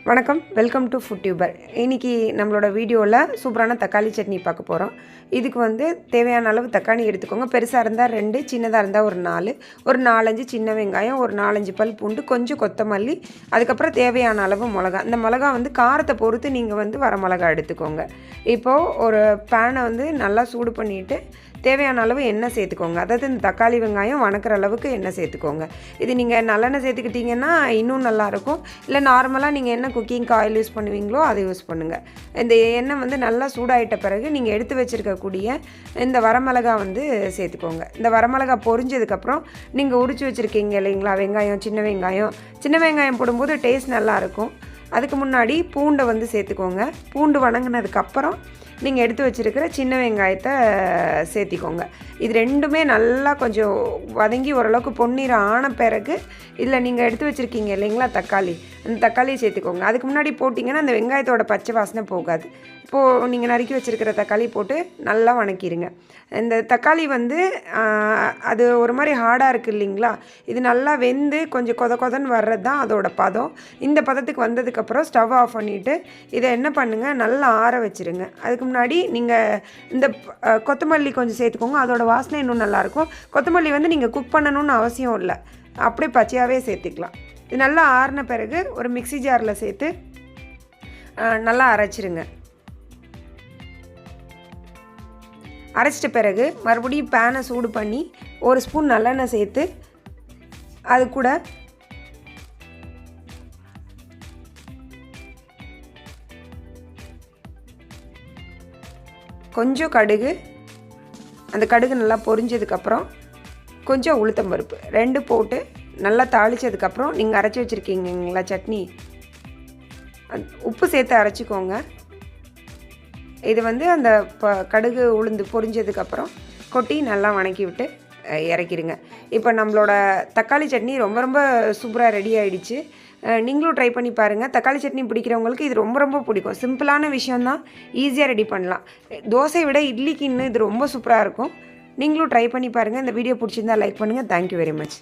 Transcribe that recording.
வணக்கம், welcome to food tuber. இன்றைக்கி நம்மளோட வீடியோவில் சூப்பரான தக்காளி சட்னி பார்க்க போகிறோம். இதுக்கு தேவையான அளவு தக்காளி எடுத்துக்கோங்க. பெருசாக இருந்தால் 2, சின்னதாக இருந்தால் ஒரு 4, ஒரு 4-5 சின்ன வெங்காயம், ஒரு 4-5 பல் பூண்டு, கொஞ்சம் கொத்தமல்லி, அதுக்கப்புறம் தேவையான அளவு மிளகா. இந்த மிளகா காரத்தை பொறுத்து நீங்கள் வர மிளகா எடுத்துக்கோங்க. இப்போது ஒரு பேனை நல்லா சூடு பண்ணிவிட்டு தேவையான அளவு எண்ணெய் சேர்த்துக்கோங்க. அதாவது இந்த தக்காளி வெங்காயம் வணக்கிற அளவுக்கு எண்ணெய் சேர்த்துக்கோங்க. இது நீங்கள் நல்லெண்ணெய் சேர்த்துக்கிட்டிங்கன்னா இன்னும் நல்லாயிருக்கும். இல்லை நார்மலாக நீங்கள் என்ன குக்கிங்க்கு ஆயில் யூஸ் பண்ணுவீங்களோ அதை யூஸ் பண்ணுங்கள். இந்த எண்ணெய் நல்லா சூடாயிட்ட பிறகு நீங்கள் எடுத்து வச்சுருக்கக்கூடிய இந்த வரமிளகா சேர்த்துக்கோங்க. இந்த வரமிளகா பொரிஞ்சதுக்கப்புறம் நீங்கள் உரித்து வச்சுருக்கீங்க இல்லைங்களா வெங்காயம், சின்ன வெங்காயம் போடும்போது டேஸ்ட் நல்லாயிருக்கும். அதுக்கு முன்னாடி பூண்டை சேர்த்துக்கோங்க. பூண்டு வணங்கினதுக்கப்புறம் நீங்கள் எடுத்து வச்சுருக்கிற சின்ன வெங்காயத்தை சேர்த்திக்கோங்க. இது ரெண்டுமே நல்லா கொஞ்சம் வதங்கி ஓரளவுக்கு பொன்னிறம் ஆன பிறகு இதில் நீங்கள் எடுத்து வச்சுருக்கீங்க இல்லைங்களா தக்காளி, அந்த தக்காளியை சேர்த்துக்கோங்க. அதுக்கு முன்னாடி போட்டிங்கன்னா அந்த வெங்காயத்தோட பச்சை வாசனை போகாது. இப்போது நீங்கள் நறுக்கி வச்சுருக்கிற தக்காளி போட்டு நல்லா வணக்கிடுங்க. இந்த தக்காளி அது ஒரு மாதிரி ஹார்டாக இருக்குது இல்லைங்களா, இது நல்லா வெந்து கொஞ்சம் கொதன்னு வர்றது தான் அதோட பதம். இந்த பதத்துக்கு வந்ததுக்கப்புறம் ஸ்டவ் ஆஃப் பண்ணிவிட்டு இதை என்ன பண்ணுங்கள், நல்லா ஆற வச்சுருங்க. அதுக்கு முன்னாடி நீங்கள் இந்த கொத்தமல்லி கொஞ்சம் சேர்த்துக்கோங்க. அதோட வாசனை இன்னும் நல்லாயிருக்கும். கொத்தமல்லி நீங்கள் குக் பண்ணணும்னு அவசியம் இல்லை, அப்படியே பச்சையாகவே சேர்த்துக்கலாம். இது நல்லா ஆறின பிறகு ஒரு மிக்ஸி ஜாரில் சேர்த்து நல்லா அரைச்சிருங்க. அரைச்சிட்ட பிறகு மறுபடியும் பேனை சூடு பண்ணி 1 ஸ்பூன் நல்லெண்ணெய் சேர்த்து அது கூட கொஞ்சம் கடுகு, அந்த கடுகு நல்லா பொரிஞ்சதுக்கப்புறம் கொஞ்சம் உளுத்தம்பருப்பு 2 போட்டு நல்லா தாளித்ததுக்கப்புறம் நீங்கள் அரைச்சி வச்சுருக்கீங்களா சட்னி, உப்பு சேர்த்து அரைச்சிக்கோங்க. இது அந்த கடுகு உளுந்து பொரிஞ்சதுக்கப்புறம் கொட்டி நல்லா வணக்கி விட்டு இறக்கிடுங்க. இப்போ நம்மளோட தக்காளி சட்னி ரொம்ப சூப்பராக ரெடி ஆகிடுச்சு. நீங்களும் ட்ரை பண்ணி பாருங்கள். தக்காளி சட்னி பிடிக்கிறவங்களுக்கு இது ரொம்ப பிடிக்கும். சிம்பிளான விஷயந்தான், ஈஸியாக ரெடி பண்ணலாம். தோசையை விட இட்லிக்கு இன்னும் இது ரொம்ப சூப்பராக இருக்கும். நீங்களும் ட்ரை பண்ணி பாருங்கள். இந்த வீடியோ பிடிச்சிருந்தால் லைக் பண்ணுங்கள். Thank you very much.